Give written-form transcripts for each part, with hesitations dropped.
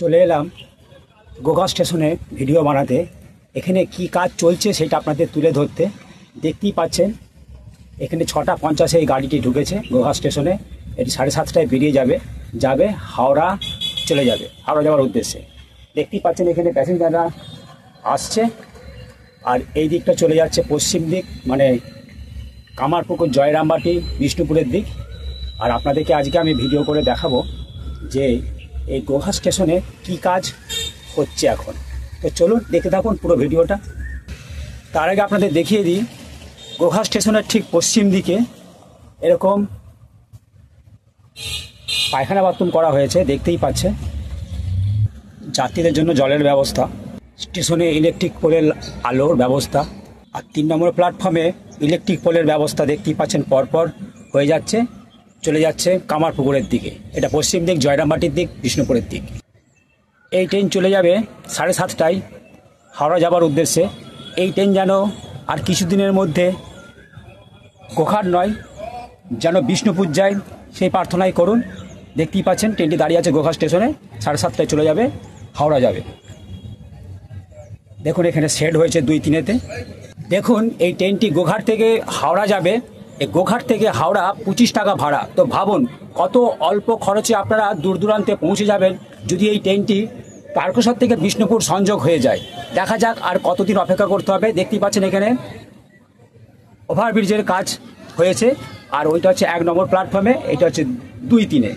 চলে এলাম গোঘাট স্টেশনে ভিডিও বানাতে। এখানে কি কাজ চলছে সেটা আপনাদের তুলে ধরতে। দেখতেই পাচ্ছেন এখানে 6:50 এই গাড়িটি ঢুকেছে গোঘাট স্টেশনে। এটি 7:30টায় বেরিয়ে যাবে হাওড়া চলে যাবে, হাওড়া যাওয়ার উদ্দেশ্যে। দেখতেই পাচ্ছেন এখানে প্যাসেঞ্জাররা আসছে, আর এই দিকটা চলে যাচ্ছে পশ্চিম দিক, মানে কামারপুকুর, জয়রামবাটি, বিষ্ণুপুরের দিক। আর আপনাদেরকে আজকে আমি ভিডিও করে দেখাবো যে এই গোঘাট স্টেশনে কি কাজ হচ্ছে এখন। তো চলুন দেখতে থাকুন পুরো ভিডিওটা। তার আগে আপনাদের দেখিয়ে দিই, গোঘাট স্টেশনের ঠিক পশ্চিম দিকে এরকম পায়খানা বাথরুম করা হয়েছে, দেখতেই পাচ্ছেন। যাত্রীদের জন্য জলের ব্যবস্থা, স্টেশনে ইলেকট্রিক পোলের আলোর ব্যবস্থা, আর 3 নম্বর প্ল্যাটফর্মে ইলেকট্রিক পোলের ব্যবস্থা দেখতেই পাচ্ছেন। পরপর হয়ে যাচ্ছে, চলে যাচ্ছে কামারপুকুরের দিকে। এটা পশ্চিম দিক, জয়রামবাটির দিক, বিষ্ণুপুরের দিক। এই ট্রেন চলে যাবে 7:30টায় হাওড়া যাবার উদ্দেশ্যে। এই ট্রেন যেন আর কিছুদিনের মধ্যে গোঘাট নয়, যেন বিষ্ণুপুর যায়, সেই প্রার্থনাই করুন। দেখতেই পাচ্ছেন ট্রেনটি দাঁড়িয়ে আছে গোঘাট স্টেশনে, 7:30টায় চলে যাবে, হাওড়া যাবে। দেখুন এখানে শেড হয়েছে 2-3-তে। দেখুন এই ট্রেনটি গোঘাট থেকে হাওড়া যাবে। এই গোঘাট থেকে হাওড়া 25 টাকা ভাড়া। তো ভাবুন কত অল্প খরচে আপনারা দূর দূরান্তে পৌঁছে যাবেন যদি এই ট্রেনটি তারকেশ্বর থেকে বিষ্ণুপুর সংযোগ হয়ে যায়। দেখা যাক আর কতদিন অপেক্ষা করতে হবে। দেখতেই পাচ্ছেন এখানে ওভারব্রিজের কাজ হয়েছে, আর ওইটা হচ্ছে 1 নম্বর প্ল্যাটফর্মে, এটা হচ্ছে 2-3-এ।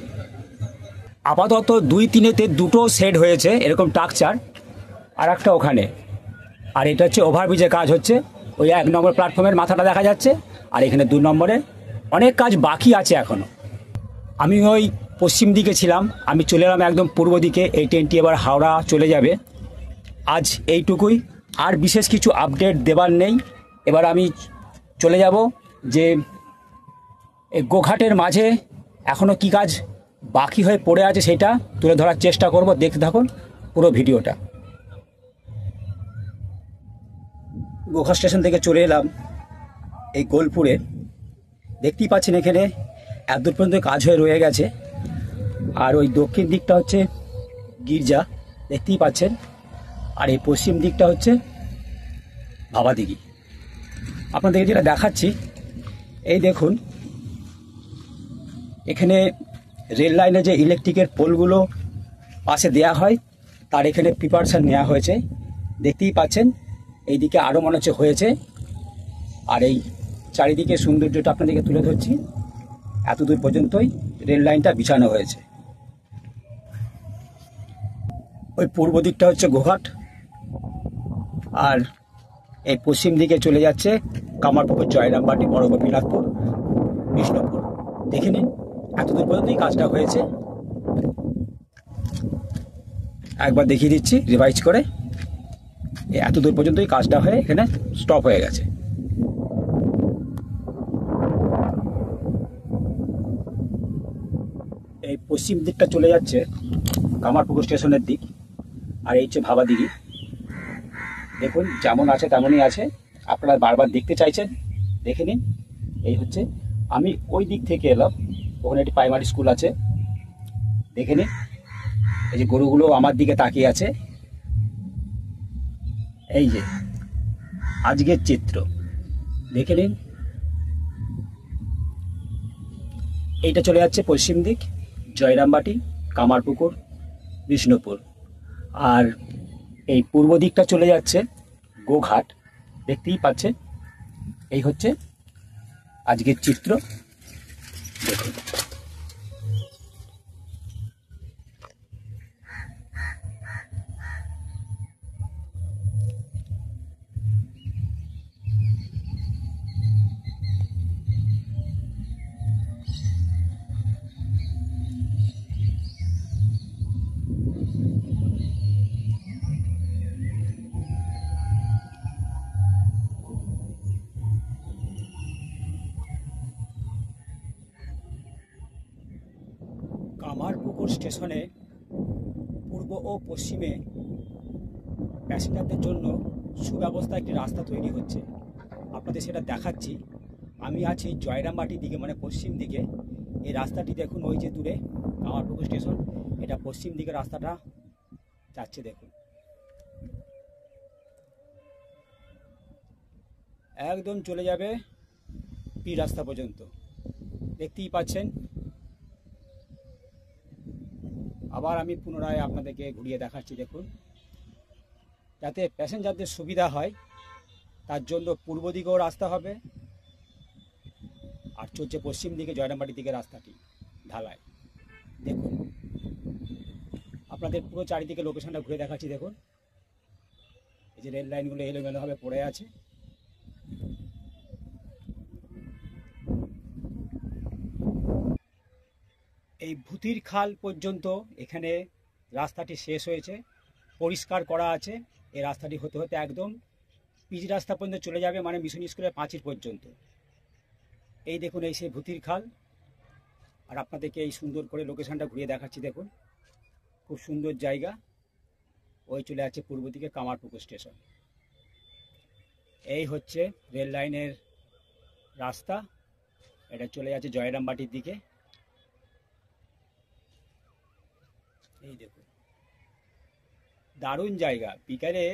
আপাতত 2-3-তে দুটো শেড হয়েছে এরকম স্ট্রাকচার, আর একটা ওখানে। আর এটা হচ্ছে ওভারব্রিজের কাজ হচ্ছে, ওই 1 নম্বর প্ল্যাটফর্মের মাথাটা দেখা যাচ্ছে, আর এখানে 2 নম্বরে অনেক কাজ বাকি আছে এখনও। আমি ওই পশ্চিম দিকে ছিলাম, আমি চলে এলাম একদম পূর্ব দিকে। এই ট্রেনটি এবার হাওড়া চলে যাবে। আজ এইটুকুই, আর বিশেষ কিছু আপডেট দেবার নেই। এবার আমি চলে যাব যে এই গোঘাটের মাঝে এখনও কি কাজ বাকি হয়ে পড়ে আছে সেটা তুলে ধরার চেষ্টা করব। দেখতে থাকুন পুরো ভিডিওটা। গোঘাট স্টেশন থেকে চলে এলাম এই গোলপুরে। দেখতেই পাচ্ছেন এখানে এত পর্যন্ত কাজ হয়ে রয়ে গেছে। আর ওই দক্ষিণ দিকটা হচ্ছে গির্জা, দেখতেই পাচ্ছেন। আর এই পশ্চিম দিকটা হচ্ছে ভাবাদিঘি। আপনাদেরকে যেটা দেখাচ্ছি, এই দেখুন এখানে রেল লাইনে যে ইলেকট্রিকের পোলগুলো পাশে দেয়া হয়, তার এখানে প্রিপারেশন নেওয়া হয়েছে। দেখতেই পাচ্ছেন এইদিকে আরও মনে হচ্ছে হয়েছে। আর এই চারিদিকে সৌন্দর্যটা আপনাদেরকে তুলে ধরছি। এত দূর পর্যন্তই রেল লাইনটা বিছানো হয়েছে। ওই পূর্ব দিকটা হচ্ছে গোঘাট, আর এই পশ্চিম দিকে চলে যাচ্ছে কামারপুকুর, জয়রামবাটি, বড় গোপীনাথপুর, বিষ্ণুপুর। দেখে নিন এত দূর পর্যন্তই কাজটা হয়েছে। একবার দেখিয়ে দিচ্ছি রিভাইজ করে। এত দূর পর্যন্তই কাজটা হয়ে এখানে স্টপ হয়ে গেছে। এই পশ্চিম দিকটা চলে যাচ্ছে কামারপুকুর স্টেশনের দিক, আর এই হচ্ছে ভাবাদিঘি। দেখুন যেমন আছে তেমনই আছে, আপনারা বারবার দেখতে চাইছেন, দেখে নিন। এই হচ্ছে, আমি ওই দিক থেকে এলাম, ওখানে একটি প্রাইমারি স্কুল আছে, দেখে নিন। এই যে গরুগুলো আমার দিকে তাকিয়ে আছে, এই যে আজকের চিত্র, দেখে নিন। এইটা চলে যাচ্ছে পশ্চিম দিক, জয়রামবাটি, কামারপুকুর, বিষ্ণুপুর। আর এই পূর্ব দিকটা চলে যাচ্ছে গোঘাট, দেখতেই পাচ্ছেন। এই হচ্ছে আজকের চিত্র, দেখুন। কামারপুকুর স্টেশনে পূর্ব ও পশ্চিমে প্যাসেঞ্জারদের জন্য সুব্যবস্থা একটি রাস্তা তৈরি হচ্ছে, আপনাদের সেটা দেখাচ্ছি। আমি আছি জয়রামবাটির দিকে, মানে পশ্চিম দিকে। এই রাস্তাটি দেখুন, ওই যে দূরে কামারপুকুর স্টেশন, এটা পশ্চিম দিকে রাস্তাটা যাচ্ছে দেখুন, একদম চলে যাবে পি রাস্তা পর্যন্ত, দেখতেই পাচ্ছেন। আবার আমি পুনরায় আপনাদেরকে ঘুরিয়ে দেখাচ্ছি দেখুন, যাতে প্যাসেঞ্জারদের সুবিধা হয় তার জন্য পূর্ব দিকেও রাস্তা হবে, আর চলছে পশ্চিম দিকে জয়রামবাটির দিকে রাস্তাটি ঢালাই। দেখুন আপনাদের পুরো চারিদিকে লোকেশনটা ঘুরে দেখাচ্ছি দেখুন, এই যে রেল লাইনগুলো এলোমেলোভাবে পড়ে আছে। এই ভূতির খাল পর্যন্ত এখানে রাস্তাটি শেষ হয়েছে, পরিষ্কার করা আছে। এই রাস্তাটি হতে হতে একদম পিচ রাস্তা পর্যন্ত চলে যাবে, মানে মিশন স্কুলের পাঁচিল পর্যন্ত। এই দেখুন, এই সেই ভূতির খাল। আর আপনাদেরকে এই সুন্দর করে লোকেশনটা ঘুরিয়ে দেখাচ্ছি দেখুন, খুব সুন্দর জায়গা। ওই চলে আছে পূর্ব দিকে কামারপুকুর স্টেশন। এই হচ্ছে রেল লাইনের রাস্তা, এটা চলে যাচ্ছে জয়রামবাটির দিকে। এই দেখুন, দারুণ জায়গা, বিকালে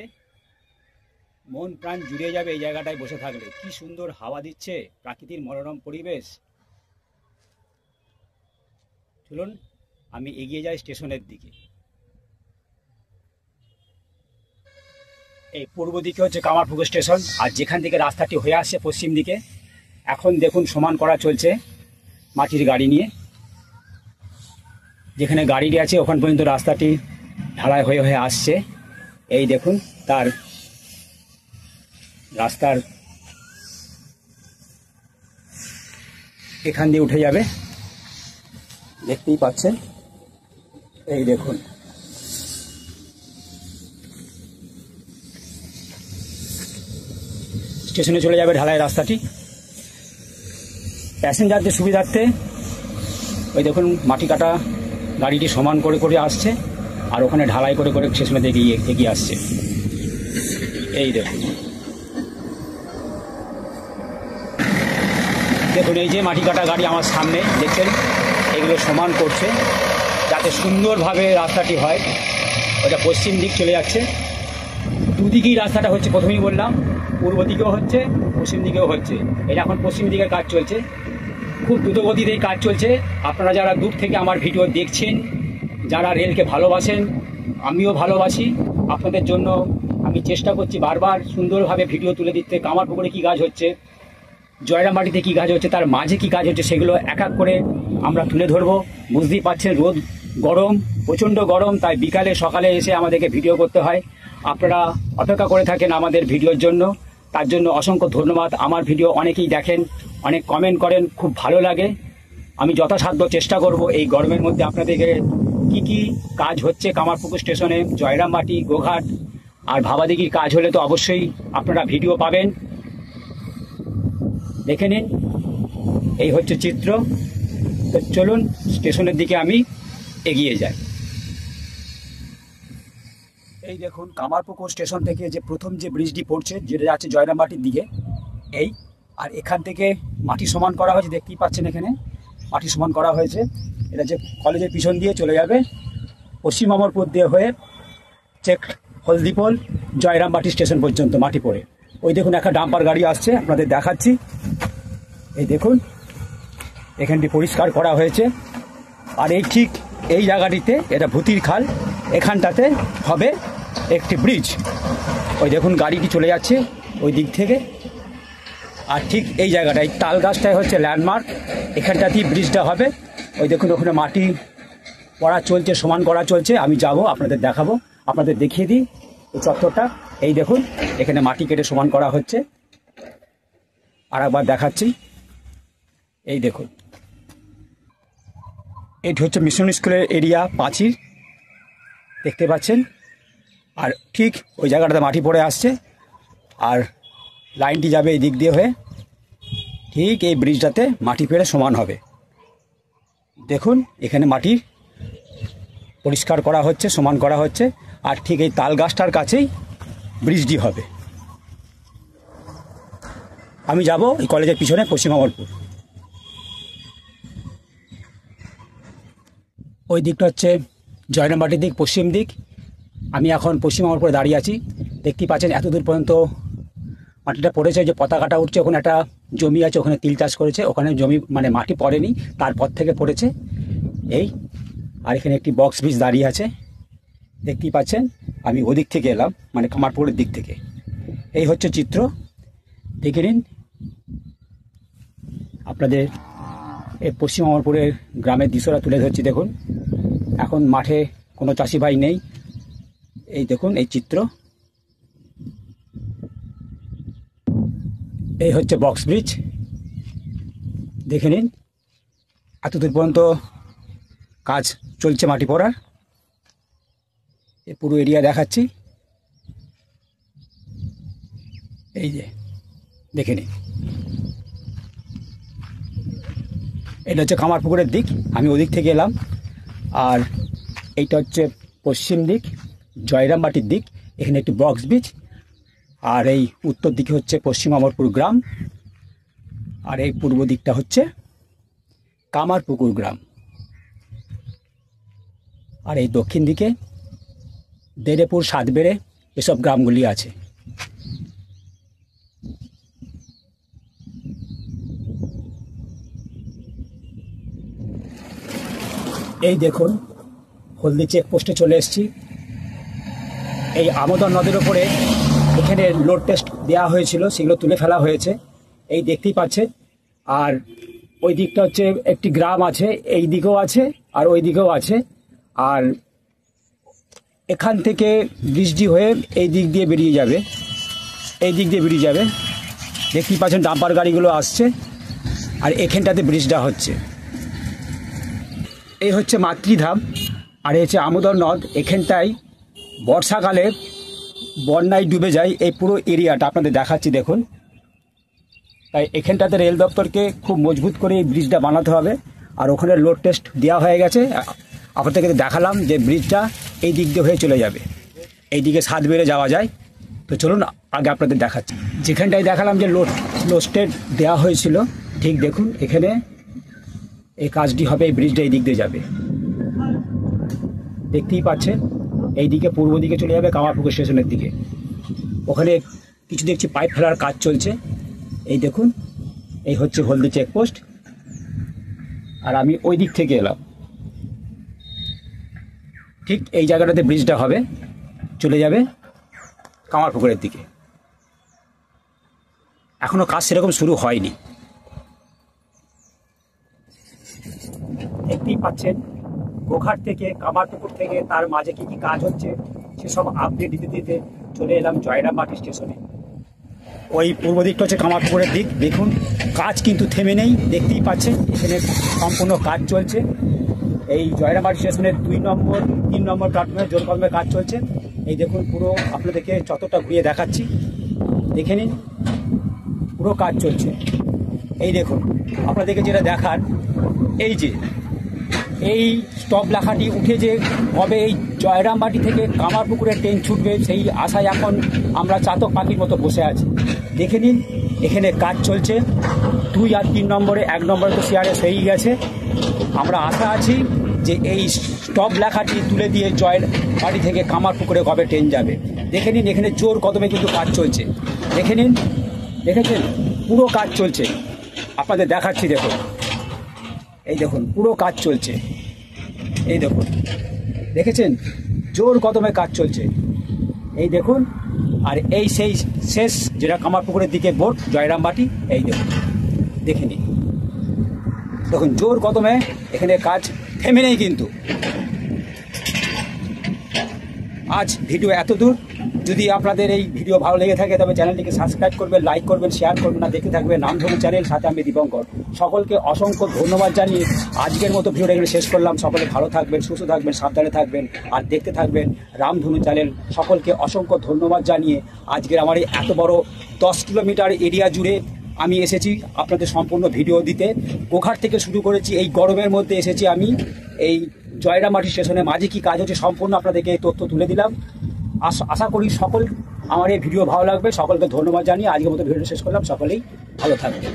মন প্রাণ জুড়ে যাবে এই জায়গাটায় বসে থাকলে। কি সুন্দর হাওয়া দিচ্ছে, প্রাকৃতিক মনোরম পরিবেশ। চলুন আমি এগিয়ে যাই স্টেশনের দিকে। এই পূর্ব দিকে হচ্ছে কামারপুকুর স্টেশন, আর যেখান থেকে রাস্তাটি হয়ে আসছে পশ্চিম দিকে, এখন দেখুন সমান করা চলছে মাটির গাড়ি নিয়ে। যেখানে গাড়ি আছে ওখান পর্যন্ত রাস্তাটি ঢালাই হয়ে হয়ে আসছে। এই দেখুন তার রাস্তার এখান দিয়ে উঠে যাবে, দেখতেই পাচ্ছেন। এই দেখুন, স্টেশনে চলে যাবে ঢালাই রাস্তাটি। প্যাসেঞ্জারদের সুবিধার্থে ওই দেখুন মাটি কাটা গাড়িটি সমান করে করে আসছে, আর ওখানে ঢালাই করে করে স্টেশনে এগিয়ে আসছে। এই দেখুন, দেখুন এই যে মাটি কাটা গাড়ি আমার সামনে দেখছেন, এগুলো সমান করছে যাতে সুন্দরভাবে রাস্তাটি হয়। ওটা পশ্চিম দিক চলে যাচ্ছে, দুদিকেই রাস্তাটা হচ্ছে। প্রথমেই বললাম পূর্ব দিকেও হচ্ছে, পশ্চিম দিকেও হচ্ছে। এটা এখন পশ্চিম দিকের কাজ চলছে, খুব দ্রুতগতিতে কাজ চলছে। আপনারা যারা দূর থেকে আমার ভিডিও দেখছেন, যারা রেলকে ভালোবাসেন, আমিও ভালোবাসি, আপনাদের জন্য আমি চেষ্টা করছি বারবার সুন্দরভাবে ভিডিও তুলে দিতে। কামারপুকুরে কী কাজ হচ্ছে, জয়রামবাটিতে কী কাজ হচ্ছে, তার মাঝে কী কাজ হচ্ছে, সেগুলো এক এক করে আমরা তুলে ধরবো। বুঝতেই পারছেন রোদ গরম, প্রচণ্ড গরম, তাই বিকালে সকালে এসে আমাদেরকে ভিডিও করতে হয়। আপনারা অপেক্ষা করে থাকেন আমাদের ভিডিওর জন্য, তার জন্য অসংখ্য ধন্যবাদ। আমার ভিডিও অনেকেই দেখেন, অনেক কমেন্ট করেন, খুব ভালো লাগে। আমি যথাসাধ্য চেষ্টা করব এই গরমের মধ্যে আপনাদেরকে কি কি কাজ হচ্ছে কামারপুকুর স্টেশনে, জয়রামবাটি, গোঘাট আর ভাবাদিঘির কাজ হলে তো অবশ্যই আপনারা ভিডিও পাবেন, দেখে নিন। এই হচ্ছে চিত্র। তো চলুন স্টেশনের দিকে আমি এগিয়ে যাই। এই দেখুন কামারপুকুর স্টেশন থেকে যে প্রথম যে ব্রিজটি পড়ছে, যেটা যাচ্ছে জয়রামবাটির দিকে, এই আর এখান থেকে মাটি সমান করা হয়েছে, দেখতেই পাচ্ছেন এখানে মাটি সমান করা হয়েছে। এটা যে কলেজের পিছন দিয়ে চলে যাবে পশ্চিম অমরপুর দিয়ে হয়ে চেক হলদিপোল জয়রামবাটি স্টেশন পর্যন্ত মাটি পড়ে। ওই দেখুন একটা ডাম্পার গাড়ি আসছে, আপনাদের দেখাচ্ছি। এই দেখুন এখানটি পরিষ্কার করা হয়েছে। আর এই ঠিক এই জায়গাটিতে, এটা ভূতির খাল, এখানটাতে হবে একটি ব্রিজ। ওই দেখুন গাড়িটি চলে যাচ্ছে ওই দিক থেকে। আর ঠিক এই জায়গাটায় তাল গাছটাই হচ্ছে ল্যান্ডমার্ক, এখানটাতেই ব্রিজটা হবে। ওই দেখুন ওখানে মাটি করা চলছে, সমান করা চলছে। আমি যাব, আপনাদের দেখাবো, আপনাদের দেখিয়ে দিই এই চত্বরটা। এই দেখুন এখানে মাটি কেটে সমান করা হচ্ছে, আর একবার দেখাচ্ছি। এই দেখুন এটি হচ্ছে মিশন স্কুলের এরিয়া, পাঁচিল দেখতে পাচ্ছেন। আর ঠিক ওই জায়গাটাতে মাটি পড়ে আসছে, আর লাইনটি যাবে এই দিক দিয়ে হয়ে ঠিক এই ব্রিজটাতে মাটি পেড়ে সমান হবে। দেখুন এখানে মাটি পরিষ্কার করা হচ্ছে, সমান করা হচ্ছে। আর ঠিক এই তাল গাছটার কাছেই ব্রিজটি হবে। আমি যাব এই কলেজের পিছনে পশ্চিম অমরপুর। ওই দিকটা হচ্ছে জয়রামবাটির দিক, পশ্চিম দিক। আমি এখন পশ্চিম অমরপুরে দাঁড়িয়ে আছি। দেখতেই পাচ্ছেন এত দূর পর্যন্ত মাটিটা পড়েছে, যে পতাকাটা উঠছে। ওখানে একটা জমি আছে, ওখানে তিল চাষ করেছে, ওখানে জমি মানে মাটি পড়েনি, তারপর থেকে পড়েছে এই। আর এখানে একটি বক্স ব্রিজ দাঁড়িয়ে আছে, দেখতেই পাচ্ছেন। আমি ওদিক থেকে এলাম, মানে কামারপুকুরের দিক থেকে। এই হচ্ছে চিত্র, দেখে নিন। আপনাদের এই পশ্চিম অমরপুরের গ্রামের দৃশ্যটা তুলে ধরছি। দেখুন, এখন মাঠে কোনো চাষি ভাই নেই। এই দেখুন এই চিত্র। এই হচ্ছে বক্স ব্রিজ, দেখে নিন। এতদূর পর্যন্ত কাজ চলছে মাটি পড়ার। এই পুরো এরিয়া দেখাচ্ছি, এই যে দেখে নিন। এটা হচ্ছে কামারপুকুরের দিক, আমি ওদিক থেকে এলাম। আর এইটা হচ্ছে পশ্চিম দিক, জয়রামবাটির দিক। এখানে একটি বক্স ব্রিজ। আর এই উত্তর দিকে হচ্ছে পশ্চিম অমরপুর গ্রাম। আর এই পূর্ব দিকটা হচ্ছে কামারপুকুর গ্রাম। আর এই দক্ষিণ দিকে দেরেপুর, সাতবেড়ে, এসব গ্রামগুলি আছে। এই দেখুন, হলদি চেকপোস্টে চলে এসেছি। এই আমোদর নদীর ওপরে এখানে লোড টেস্ট দেওয়া হয়েছিল, সেগুলো তুলে ফেলা হয়েছে, এই দেখতেই পাচ্ছেন। আর ওই দিকটা হচ্ছে একটি গ্রাম আছে, এই দিকেও আছে আর ওই দিকেও আছে। আর এখান থেকে বৃষ্টি হয়ে এই দিক দিয়ে বেরিয়ে যাবে, এই দিক দিয়ে বেরিয়ে যাবে। দেখতেই পাচ্ছেন ডাম্পার গাড়িগুলো আসছে। আর এখানটাতে ব্রিজটা হচ্ছে। এই হচ্ছে মাতৃধাম, আর এই হচ্ছে আমোদর নদ। এখানটায় বর্ষাকালে বন্যায় ডুবে যায় এই পুরো এরিয়াটা, আপনাদের দেখাচ্ছি দেখুন। তাই এখানটাতে রেল দপ্তরকে খুব মজবুত করে এই ব্রিজটা বানাতে হবে। আর ওখানে লোড টেস্ট দেওয়া হয়ে গেছে। আপনাদেরকে দেখালাম যে ব্রিজটা এই দিক দিয়ে হয়ে চলে যাবে, এই দিকে সাতবেড়ে যাওয়া যায়। তো চলুন আগে আপনাদের দেখাচ্ছি। যেখানটায় দেখালাম যে লোড টেস্ট দেওয়া হয়েছিল, ঠিক দেখুন এখানে এই কাজটি হবে। এই ব্রিজটা এই দিক দিয়ে যাবে, দেখতেই পাচ্ছেন। এই দিকে পূর্ব দিকে চলে যাবে কামারপুকুর স্টেশনের দিকে। ওখানে কিছু দেখছি পাইপ ফেলার কাজ চলছে, এই দেখুন। এই হচ্ছে হলদি চেকপোস্ট। আর আমি ওই দিক থেকে এলাম, ঠিক এই জায়গাটাতে ব্রিজটা হবে, চলে যাবে কামারপুকুরের দিকে। এখনো কাজ সেরকম শুরু হয়নি, দেখতেই পাচ্ছেন। গোঘাট থেকে, কামারপুকুর থেকে, তার মাঝে কি কি কাজ হচ্ছে সেসব আপডেট দিতে দিতে চলে এলাম জয়রামবাটি স্টেশনে। ওই পূর্ব দিকটা হচ্ছে কামারপুকুরের দিক। দেখুন কাজ কিন্তু থেমে নেই, দেখতেই পাচ্ছেন এখানে সম্পূর্ণ কাজ চলছে। এই জয়রামবাটি স্টেশনের 2 নম্বর 3 নম্বর প্ল্যাটফর্মে জোর কদমে কাজ চলছে। এই দেখুন পুরো আপনাদেরকে চত্বরটা ঘুরিয়ে দেখাচ্ছি, দেখে নিন। পুরো কাজ চলছে। এই দেখুন আপনাদেরকে যেটা দেখার, এই যে এই স্টপ লেখাটি উঠে যে হবে এই জয়রামবাটি থেকে কামারপুকুরে ট্রেন ছুটবে, সেই আশায় এখন আমরা চাতক পাখির মতো বসে আছি। দেখে নিন এখানে কাজ চলছে। 2 আর 3 নম্বরে, 1 নম্বরে তো সিআরএস হয়েই গেছে। আমরা আশা আছি যে এই স্টপ লেখাটি তুলে দিয়ে জয়রামবাটি থেকে কামারপুকুরে কবে ট্রেন যাবে। দেখে নিন এখানে জোর কদমে কিন্তু কাজ চলছে, দেখে নিন। দেখেছেন পুরো কাজ চলছে, আপনাদের দেখাচ্ছি দেখুন। এই দেখুন পুরো কাজ চলছে, এই দেখুন, দেখেছেন জোর কদমে কাজ চলছে, এই দেখুন। আর এই সেই শেষ যেটা কামারপুকুরের দিকে বোট জয়রামবাটি, এই দেখুন, দেখে নিন। দেখুন জোর কদমে এখানে কাজ থেমে নেই কিন্তু। আজ ভিডিও এত দূর। যদি আপনাদের এই ভিডিও ভালো লেগে থাকে তবে চ্যানেলটিকে সাবস্ক্রাইব করবেন, লাইক করবেন, শেয়ার করবেন। আর দেখতে থাকবেন রামধনু চ্যানেল, সাথে আমি দীপঙ্কর। সকলকে অসংখ্য ধন্যবাদ জানিয়ে আজকের মতো ভিডিওটা এখানে শেষ করলাম। সকলে ভালো থাকবেন, সুস্থ থাকবেন, সাবধানে থাকবেন আর দেখতে থাকবেন রামধনু চ্যানেল। সকলকে অসংখ্য ধন্যবাদ জানিয়ে আজকের আমার এই এত বড় 10 কিলোমিটার এরিয়া জুড়ে আমি এসেছি আপনাদের সম্পূর্ণ ভিডিও দিতে। গোঘাট থেকে শুরু করেছি, এই গরমের মধ্যে এসেছি আমি এই জয়রামবাটি স্টেশনে। মাঝে কি কাজ হচ্ছে সম্পূর্ণ আপনাদেরকে এই তথ্য তুলে দিলাম। আশা করি সকল আমার এই ভিডিও ভালো লাগবে। সকলকে ধন্যবাদ জানিয়ে আজকের মতো ভিডিওটা শেষ করলাম। সকলেই ভালো থাকবেন।